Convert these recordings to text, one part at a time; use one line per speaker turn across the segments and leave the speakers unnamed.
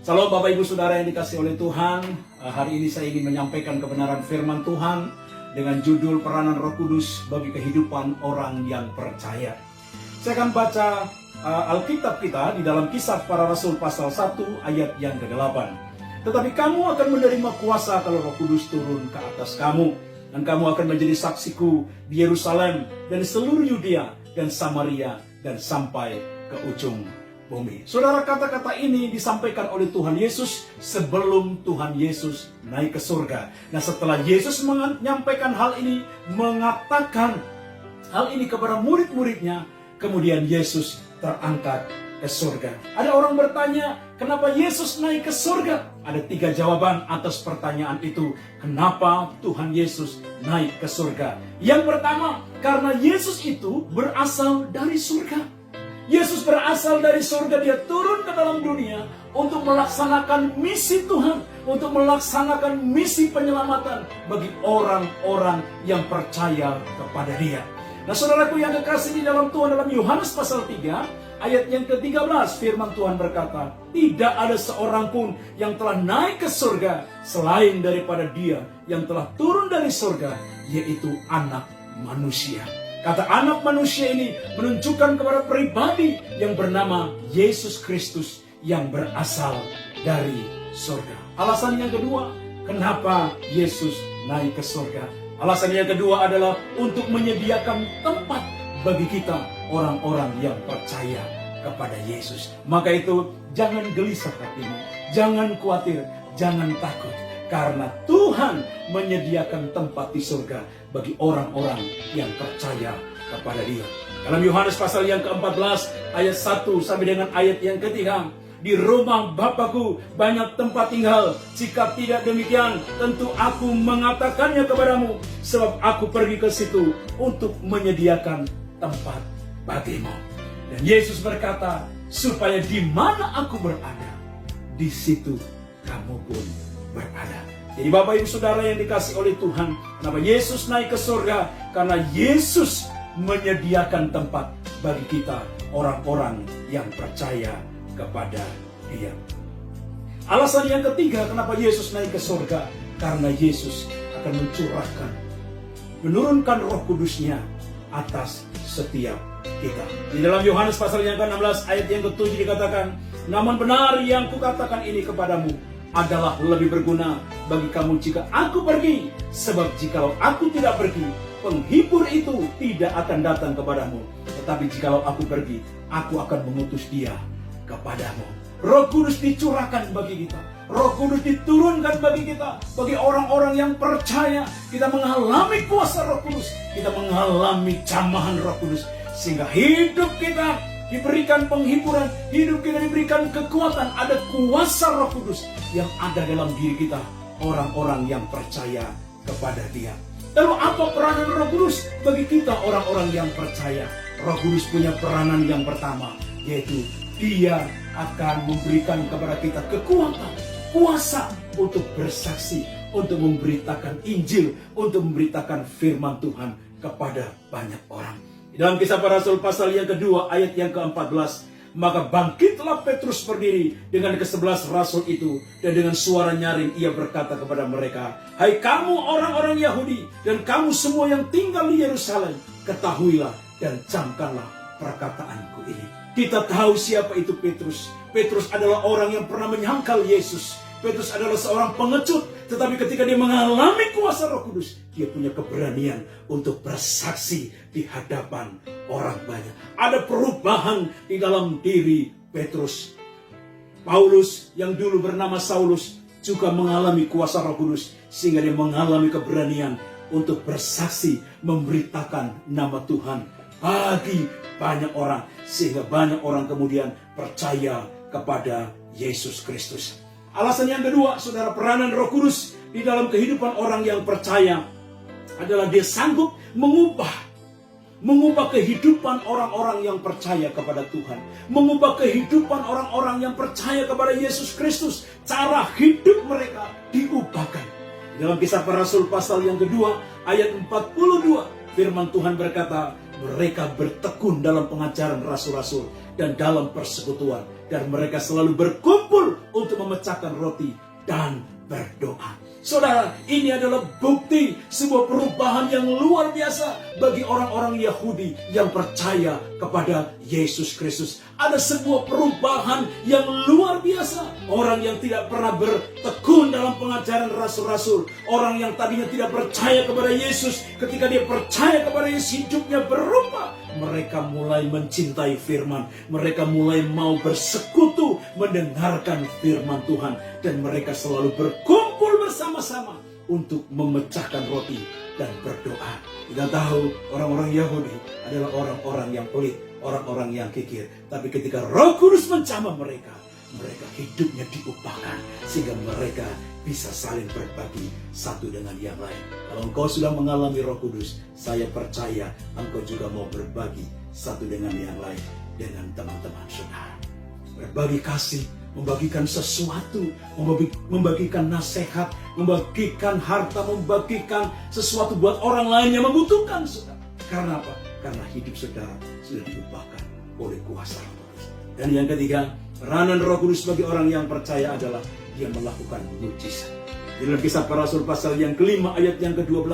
Salam Bapak Ibu Saudara yang dikasihi oleh Tuhan. Hari ini saya ingin menyampaikan kebenaran firman Tuhan dengan judul peranan Roh Kudus bagi kehidupan orang yang percaya. Saya akan baca Alkitab kita di dalam Kisah Para Rasul pasal 1 ayat yang ke-8. Tetapi kamu akan menerima kuasa kalau Roh Kudus turun ke atas kamu, dan kamu akan menjadi saksiku di Yerusalem dan di seluruh Yudea dan Samaria dan sampai ke ujung bumi. Saudara, kata-kata ini disampaikan oleh Tuhan Yesus sebelum Tuhan Yesus naik ke surga. Nah, setelah Yesus menyampaikan hal ini, mengatakan hal ini kepada murid-muridnya, kemudian Yesus terangkat ke surga. Ada orang bertanya, kenapa Yesus naik ke surga? Ada 3 jawaban atas pertanyaan itu. Kenapa Tuhan Yesus naik ke surga? Yang pertama, karena Yesus itu berasal dari surga. Yesus berasal dari surga, dia turun ke dalam dunia untuk melaksanakan misi Tuhan, untuk melaksanakan misi penyelamatan bagi orang-orang yang percaya kepada dia. Nah, saudaraku yang kekasih di dalam Tuhan, dalam Yohanes pasal 3 ayat yang ke-13 firman Tuhan berkata, tidak ada seorang pun yang telah naik ke surga selain daripada dia yang telah turun dari surga, yaitu Anak Manusia. Kata anak manusia ini menunjukkan kepada pribadi yang bernama Yesus Kristus yang berasal dari surga. Alasan yang kedua, kenapa Yesus naik ke surga? Alasan yang kedua adalah untuk menyediakan tempat bagi kita orang-orang yang percaya kepada Yesus. Maka itu jangan gelisah hatimu, jangan khawatir, jangan takut. Karena Tuhan menyediakan tempat di surga bagi orang-orang yang percaya kepada dia. Dalam Yohanes pasal yang ke-14 ayat 1 sampai dengan ayat yang ke-3. Di rumah Bapakku banyak tempat tinggal. Jika tidak demikian, tentu aku mengatakannya kepadamu. Sebab aku pergi ke situ untuk menyediakan tempat bagimu. Dan Yesus berkata, supaya di mana aku berada, di situ kamu pun berada. Jadi Bapak Ibu Saudara yang dikasihi oleh Tuhan, kenapa Yesus naik ke surga? Karena Yesus menyediakan tempat bagi kita, orang-orang yang percaya kepada dia. Alasan yang ketiga kenapa Yesus naik ke surga? Karena Yesus akan menurunkan Roh Kudus-Nya atas setiap kita. Di dalam Yohanes pasal yang ke-16 ayat yang ke-7 dikatakan, namun benar yang kukatakan ini kepadamu adalah lebih berguna bagi kamu jika aku pergi. Sebab jikalau aku tidak pergi, penghibur itu tidak akan datang kepadamu. Tetapi jikalau aku pergi, aku akan mengutus dia kepadamu. Roh Kudus dicurahkan bagi kita. Roh Kudus diturunkan bagi kita. Bagi orang-orang yang percaya, kita mengalami kuasa Roh Kudus. Kita mengalami jamahan Roh Kudus. Sehingga hidup kita diberikan penghiburan, hidup kita diberikan kekuatan. Ada kuasa Roh Kudus yang ada dalam diri kita, orang-orang yang percaya kepada dia. Lalu apa peranan Roh Kudus bagi kita orang-orang yang percaya? Roh Kudus punya peranan yang pertama, yaitu dia akan memberikan kepada kita kekuatan, kuasa untuk bersaksi, untuk memberitakan Injil, untuk memberitakan firman Tuhan kepada banyak orang. Dalam Kisah Para Rasul pasal yang kedua ayat yang ke-14, maka bangkitlah Petrus berdiri dengan ke-11 rasul itu, dan dengan suara nyaring ia berkata kepada mereka, hai kamu orang-orang Yahudi dan kamu semua yang tinggal di Yerusalem, ketahuilah dan camkanlah perkataanku ini. Kita tahu siapa itu Petrus. Petrus adalah orang yang pernah menyangkal Yesus. Petrus adalah seorang pengecut, tetapi ketika dia mengalami kuasa Roh Kudus, dia punya keberanian untuk bersaksi di hadapan orang banyak. Ada perubahan di dalam diri Petrus. Paulus yang dulu bernama Saulus juga mengalami kuasa Roh Kudus, sehingga dia mengalami keberanian untuk bersaksi, memberitakan nama Tuhan bagi banyak orang, sehingga banyak orang kemudian percaya kepada Yesus Kristus. Alasan yang kedua, saudara, peranan Roh Kudus di dalam kehidupan orang yang percaya adalah dia sanggup mengubah kehidupan orang-orang yang percaya kepada Tuhan, mengubah kehidupan orang-orang yang percaya kepada Yesus Kristus. Cara hidup mereka diubahkan. Dalam Kisah Para Rasul pasal yang kedua ayat 42, firman Tuhan berkata, mereka bertekun dalam pengajaran rasul-rasul dan dalam persekutuan, dan mereka selalu berkumpul untuk memecahkan roti dan berdoa. Saudara, ini adalah bukti sebuah perubahan yang luar biasa bagi orang-orang Yahudi yang percaya kepada Yesus Kristus. Ada sebuah perubahan yang luar biasa. Orang yang tidak pernah bertekun dalam pengajaran rasul-rasul, orang yang tadinya tidak percaya kepada Yesus, ketika dia percaya kepada Yesus, hidupnya berubah. Mereka mulai mencintai firman, mereka mulai mau bersekutu mendengarkan firman Tuhan, dan mereka selalu berkumpul bersama-sama untuk memecahkan roti dan berdoa. Kita tahu orang-orang Yahudi adalah orang-orang yang pelit, orang-orang yang kikir. Tapi ketika Roh Kudus menjamah mereka, mereka hidupnya diubahkan sehingga mereka bisa saling berbagi satu dengan yang lain. Kalau engkau sudah mengalami Roh Kudus, saya percaya engkau juga mau berbagi satu dengan yang lain dengan teman-teman saudara. Berbagi kasih, membagikan sesuatu, membagikan nasihat, membagikan harta, membagikan sesuatu buat orang lain yang membutuhkan, saudara. Karena apa? Karena hidup saudara sudah diubahkan oleh kuasa Roh Kudus. Dan yang ketiga, peranan Roh Kudus bagi orang yang percaya adalah dia melakukan mujizat. Di dalam Kisah Para Rasul pasal yang kelima ayat yang ke-12,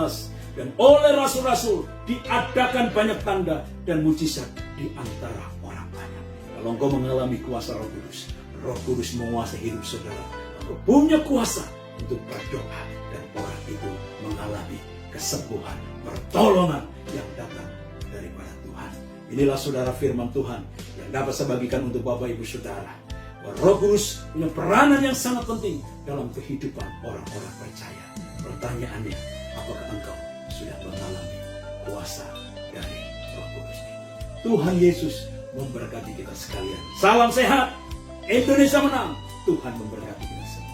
dan oleh rasul-rasul diadakan banyak tanda dan mujizat di antara orang banyak. Kalau engkau mengalami kuasa Roh Kudus, Roh Kudus menguasai hidup saudara, engkau punya kuasa untuk berdoa dan orang itu mengalami kesembuhan, pertolongan yang datang daripada Tuhan. Inilah saudara firman Tuhan yang dapat saya bagikan untuk Bapak Ibu Saudara. Roh Kudus punya peranan yang sangat penting dalam kehidupan orang-orang percaya. Pertanyaannya, apakah engkau sudah mengalami kuasa dari Roh Kudus ini? Tuhan Yesus memberkati kita sekalian. Salam sehat, Indonesia menang. Tuhan memberkati kita semua.